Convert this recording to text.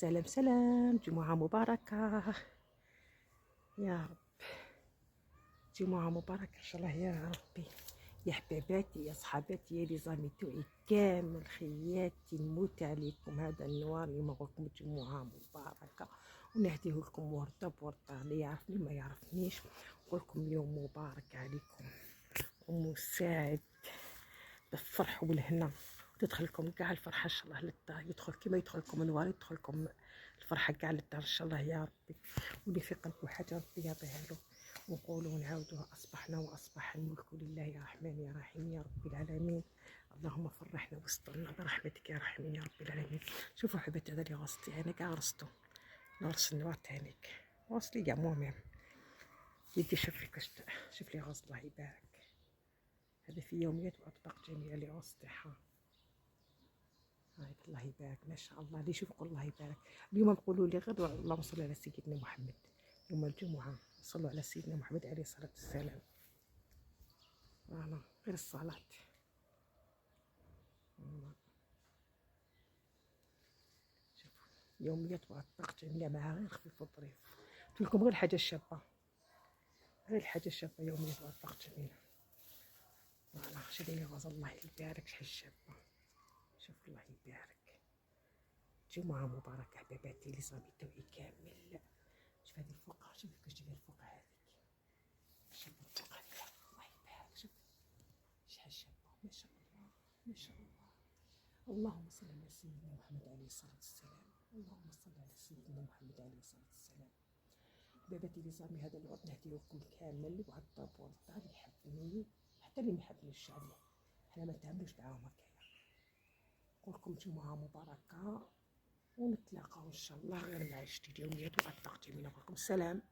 سلام سلام، جمعة مباركة يا رب. جمعة مباركة إن شاء الله يا ربي. يا حباباتي يا صحاباتي يا لي زامي توعي كامل، خياتي نموت عليكم. هذا النوار اللي نقول لكم جمعة مباركة، ونهديه لكم ورده بورده، اللي يعرفني ما يعرفنيش نقول لكم يوم مبارك عليكم ومساعد بالفرح والهنا، وتدخلكم كاع الفرحه ان شاء الله للدار، يدخل كما يدخلكم النوار يدخلكم الفرحه كاع للدار ان شاء الله يا ربي. واللي في قلبه حاجه ربي يعطيها له، ونقولوا ونعاودوها اصبحنا واصبح الملك لله يا رحمن يا رحيم يا رب العالمين. اللهم فرحنا واسترنا برحمتك يا رحيم يا رب العالمين. شوفوا حبيت هذا اللي غصتي انا كاع غرستو، نغرس النوار تانيك غرس لي كاع مهم يدي. شوف لي غص الله يبارك. هذا في يوميات واطباق جميله اللي غصتها. هاي الله يبارك ما شاء الله. اللي يشوف يقول الله يبارك. اليوم نقولوا لي غير اللهم صل على سيدنا محمد، يوم الجمعة صلوا على سيدنا محمد عليه الصلاة والسلام. فوالا غير الصلاة. شوفوا يوميات وأطباق جميلة معها غير خفيف وظريف. قلت لكم غير الحاجة الشابة، غير الحاجة الشابة يوميات وأطباق جميلة. فوالا شدي لي غاز الله يبارك شحال شابة. شوف الله يبارك. جمعة مباركة حباباتي اللي صامي توعي كامل. شوف هذه الفوقة، شوف كيفاش تجي الفوقة هذيك، شوف الفوقة هذيك الله يبارك. شوف شحال شابة ما شاء الله ما شاء الله. اللهم صل على سيدنا محمد عليه الصلاة والسلام. اللهم صل على سيدنا محمد عليه الصلاة والسلام. حباباتي اللي صامي هذا الوقت نهدي لكم كامل، وهاد الطابور اللي يحبني حتى اللي ما يحبنيش عليه، حنا ما نتعاملوش معاهم هكايا. نقول لكم جمعة مباركة، ونتلاقاو ان شاء الله غير مع جديد يوميات وأطباق جميلة. نقول لكم السلام.